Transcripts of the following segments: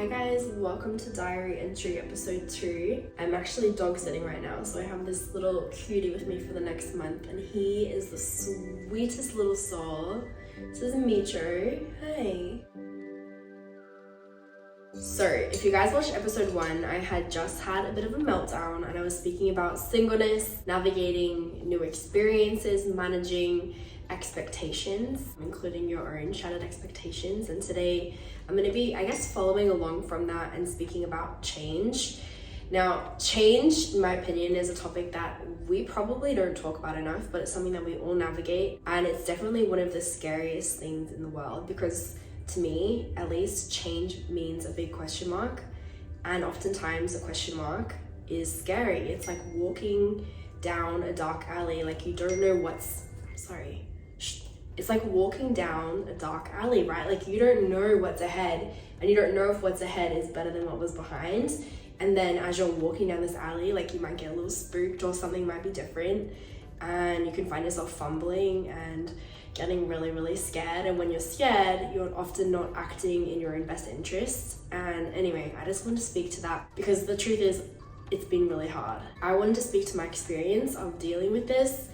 Hi guys, welcome to Diary Entry episode 2. I'm actually dog sitting right now, so I have this little cutie with me for the next month, and he is the sweetest little soul. This is Micho. Hi. So, if you guys watched episode 1, I had just had a bit of a meltdown and I was speaking about singleness, navigating new experiences, managing expectations, including your own shattered expectations. And today I'm going to be, following along from that and speaking about change. Now, change, in my opinion, is a topic that we probably don't talk about enough, but it's something that we all navigate. And it's definitely one of the scariest things in the world because to me, at least, change means a big question mark. And oftentimes a question mark is scary. It's like walking down a dark alley, like you don't know it's like walking down a dark alley, right? Like you don't know what's ahead and you don't know if what's ahead is better than what was behind. And then as you're walking down this alley, like you might get a little spooked or something might be different and you can find yourself fumbling and getting really, really scared. And when you're scared, you're often not acting in your own best interests. And anyway, I just want to speak to that because the truth is it's been really hard. I wanted to speak to my experience of dealing with this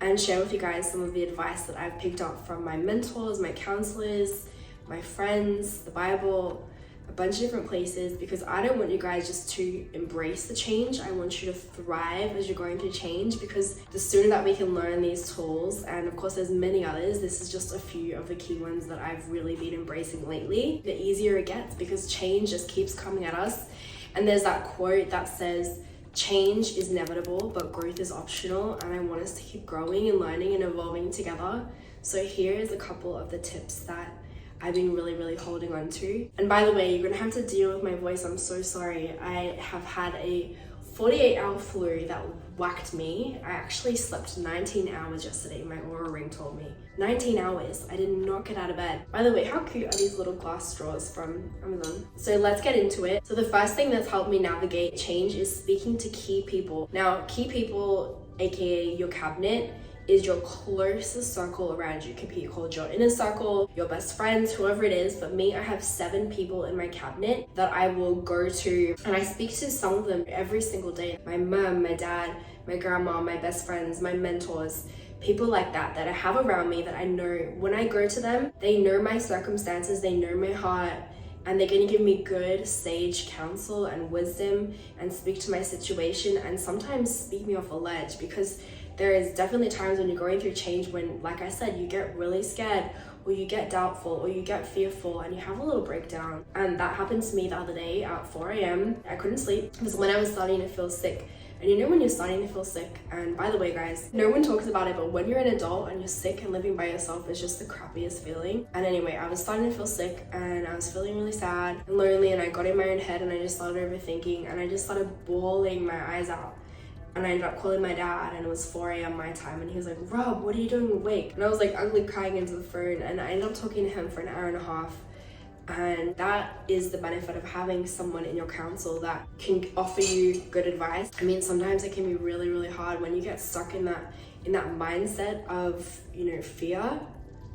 and share with you guys some of the advice that I've picked up from my mentors, my counselors, my friends, the Bible, a bunch of different places, because I don't want you guys just to embrace the change. I want you to thrive as you're going through change, because the sooner that we can learn these tools, and of course there's many others, this is just a few of the key ones that I've really been embracing lately, the easier it gets, because change just keeps coming at us. And there's that quote that says, change is inevitable, but growth is optional. And I want us to keep growing and learning and evolving together. So here is a couple of the tips that I've been really, really holding on to. And by the way, you're gonna have to deal with my voice. I'm so sorry. I have had a 48-hour flu that whacked me. I actually slept 19 hours yesterday, my Oura Ring told me. 19 hours, I did not get out of bed. By the way, how cute are these little glass straws from Amazon? So let's get into it. So the first thing that's helped me navigate change is speaking to key people. Now, key people, AKA your cabinet, is your closest circle around you. It could be called your inner circle, your best friends, whoever it is. But me, I have 7 people in my cabinet that I will go to, and I speak to some of them every single day. My mom, my dad, my grandma, my best friends, my mentors, people like that I have around me that I know when I go to them, they know my circumstances, they know my heart, and they're gonna give me good sage counsel and wisdom and speak to my situation and sometimes speak me off a ledge, because there is definitely times when you're going through change when, like I said, you get really scared or you get doubtful or you get fearful and you have a little breakdown. And that happened to me the other day at 4 a.m. I couldn't sleep. It was when I was starting to feel sick. And you know when you're starting to feel sick, and by the way guys, no one talks about it, but when you're an adult and you're sick and living by yourself, it's just the crappiest feeling. And anyway, I was starting to feel sick and I was feeling really sad and lonely, and I got in my own head and I just started overthinking and I just started bawling my eyes out. And I ended up calling my dad, and it was 4 a.m. my time, and he was like, Rob, what are you doing awake? And I was like ugly crying into the phone, and I ended up talking to him for an hour and a half. And that is the benefit of having someone in your counsel that can offer you good advice. I mean, sometimes it can be really, really hard when you get stuck in that mindset of, fear.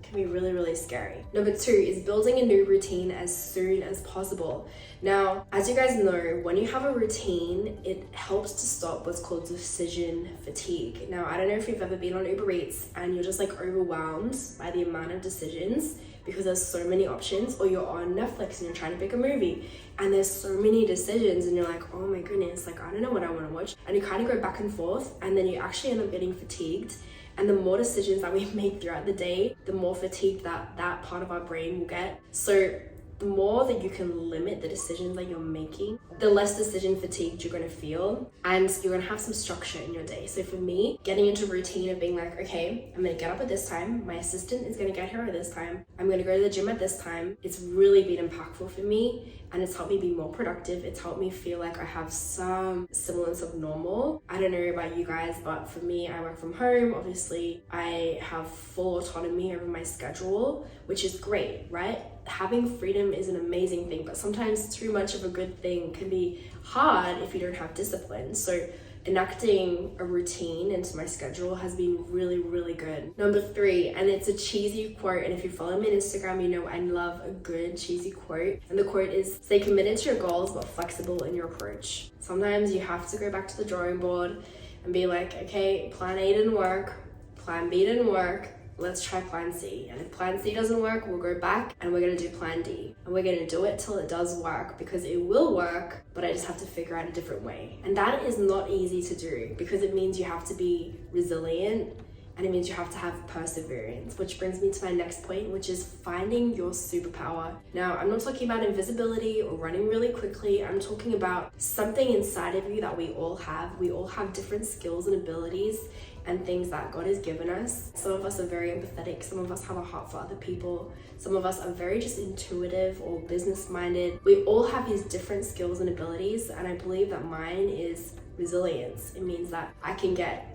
Can be really, really scary. Number 2 is building a new routine as soon as possible. Now, as you guys know, when you have a routine, it helps to stop what's called decision fatigue. Now, I don't know if you've ever been on Uber Eats and you're just like overwhelmed by the amount of decisions because there's so many options, or you're on Netflix and you're trying to pick a movie and there's so many decisions and you're like, oh my goodness, like I don't know what I want to watch. And you kind of go back and forth, and then you actually end up getting fatigued. And the more decisions that we make throughout the day, the more fatigued that part of our brain will get. So the more that you can limit the decisions that you're making, the less decision fatigued you're gonna feel, and you're gonna have some structure in your day. So for me, getting into a routine of being like, okay, I'm gonna get up at this time, my assistant is gonna get here at this time, I'm gonna go to the gym at this time, it's really been impactful for me, and it's helped me be more productive. It's helped me feel like I have some semblance of normal. I don't know about you guys, but for me, I work from home. Obviously, I have full autonomy over my schedule, which is great, right? Having freedom is an amazing thing, but sometimes too much of a good thing can be hard if you don't have discipline. So enacting a routine into my schedule has been really, really good. Number 3, and it's a cheesy quote, and if you follow me on Instagram, you know I love a good cheesy quote. And the quote is, stay committed to your goals, but flexible in your approach. Sometimes you have to go back to the drawing board and be like, okay, plan A didn't work, plan B didn't work, let's try plan C. And if plan C doesn't work, we'll go back and we're gonna do plan D. And we're gonna do it till it does work, because it will work, but I just have to figure out a different way. And that is not easy to do, because it means you have to be resilient, and it means you have to have perseverance, which brings me to my next point, which is finding your superpower. Now, I'm not talking about invisibility or running really quickly. I'm talking about something inside of you that we all have. We all have different skills and abilities and things that God has given us. Some of us are very empathetic. Some of us have a heart for other people. Some of us are very just intuitive or business-minded. We all have these different skills and abilities, and I believe that mine is resilience. It means that I can get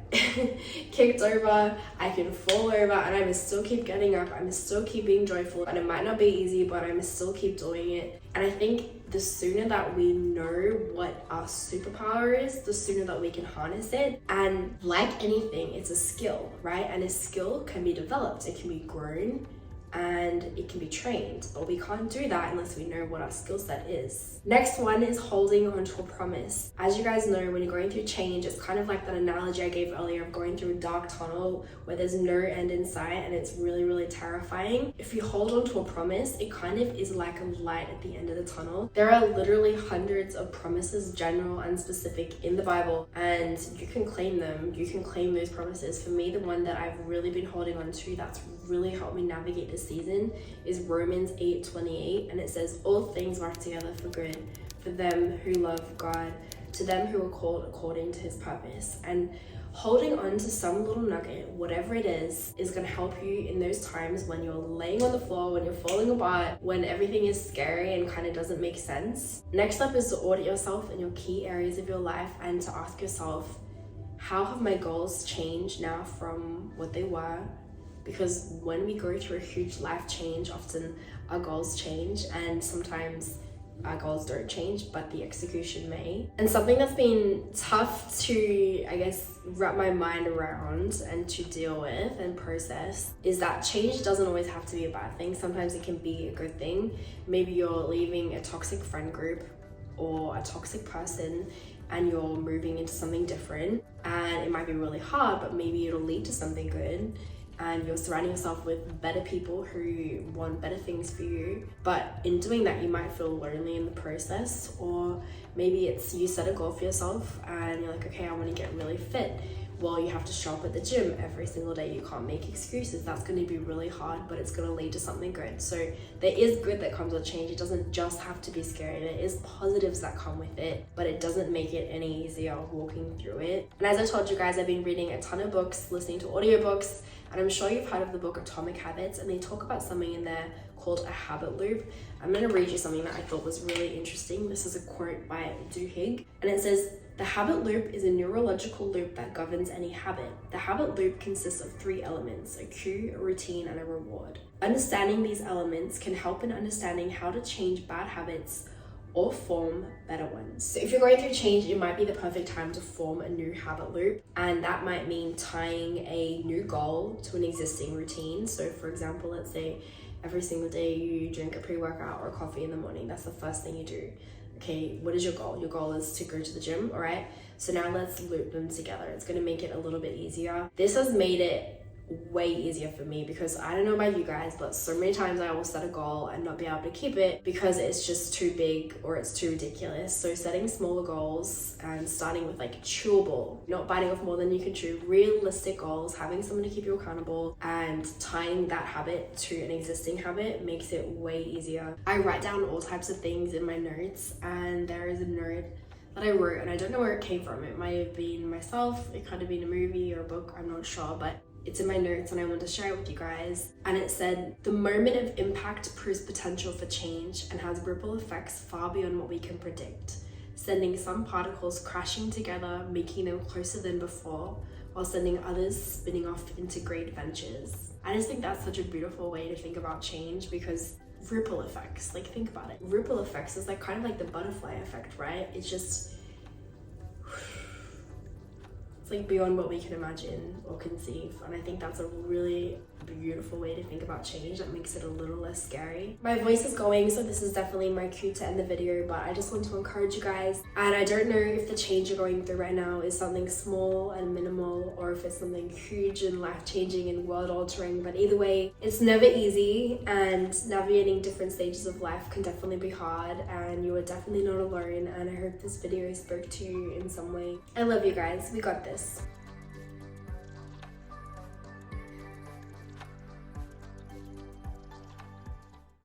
kicked over, I can fall over, and I must still keep getting up. I must still keep being joyful, and it might not be easy, but I must still keep doing it. And I think the sooner that we know what our superpower is, the sooner that we can harness it. And like anything, it's a skill, right? And a skill can be developed, it can be grown, and it can be trained, but we can't do that unless we know what our skill set is. Next one is holding onto a promise. As you guys know, when you're going through change, it's kind of like that analogy I gave earlier of going through a dark tunnel where there's no end in sight, and it's really, really terrifying. If you hold onto a promise, it kind of is like a light at the end of the tunnel. There are literally hundreds of promises, general and specific, in the Bible, and you can claim them. You can claim those promises. For me, the one that I've really been holding on to that's really helped me navigate this season is Romans 8:28, and it says, all things work together for good for them who love God, to them who are called according to his purpose. And holding on to some little nugget, whatever it is going to help you in those times when you're laying on the floor, when you're falling apart, when everything is scary and kind of doesn't make sense. Next up is to audit yourself in your key areas of your life and to ask yourself, how have my goals changed now from what they were? Because when we go through a huge life change, often our goals change, and sometimes our goals don't change, but the execution may. And something that's been tough to, I guess, wrap my mind around and to deal with and process is that change doesn't always have to be a bad thing. Sometimes it can be a good thing. Maybe you're leaving a toxic friend group or a toxic person and you're moving into something different, and it might be really hard, but maybe it'll lead to something good. And you're surrounding yourself with better people who want better things for you. But in doing that, you might feel lonely in the process, or maybe it's you set a goal for yourself and you're like, okay, I want to get really fit. Well, you have to show up at the gym every single day. You can't make excuses. That's going to be really hard, but it's going to lead to something good. So there is good that comes with change. It doesn't just have to be scary. There is positives that come with it, but it doesn't make it any easier walking through it. And as I told you guys, I've been reading a ton of books, listening to audiobooks, and I'm sure you've heard of the book Atomic Habits, and they talk about something in there called a habit loop. I'm going to read you something that I thought was really interesting. This is a quote by Duhigg, and it says, the habit loop is a neurological loop that governs any habit. The habit loop consists of 3 elements, a cue, a routine, and a reward. Understanding these elements can help in understanding how to change bad habits or form better ones. So if you're going through change, it might be the perfect time to form a new habit loop, and that might mean tying a new goal to an existing routine. So for example, let's say every single day you drink a pre-workout or coffee in the morning. That's the first thing you do. Okay, what is your goal? Your goal is to go to the gym, all right? So now let's loop them together. It's gonna make it a little bit easier. This has made it way easier for me because I don't know about you guys, but so many times I will set a goal and not be able to keep it because it's just too big or it's too ridiculous. So setting smaller goals and starting with like chewable, not biting off more than you can chew, realistic goals, having someone to keep you accountable, and tying that habit to an existing habit makes it way easier. I write down all types of things in my notes, and there is a note that I wrote and I don't know where it came from. It might have been myself, it could have been a movie or a book, I'm not sure, but it's in my notes and I want to share it with you guys. And it said, the moment of impact proves potential for change and has ripple effects far beyond what we can predict, sending some particles crashing together, making them closer than before, while sending others spinning off into great ventures. I just think that's such a beautiful way to think about change, because ripple effects, like think about it. Ripple effects is like kind of like the butterfly effect, right? It's just It's like beyond what we can imagine or conceive, and I think that's a really beautiful way to think about change that makes it a little less scary. My voice is going, so this is definitely my cue to end the video, but I just want to encourage you guys, and I don't know if the change you're going through right now is something small and minimal or if it's something huge and life-changing and world-altering, but either way, it's never easy, and navigating different stages of life can definitely be hard, and you are definitely not alone, and I hope this video spoke to you in some way. I love you guys. We got this.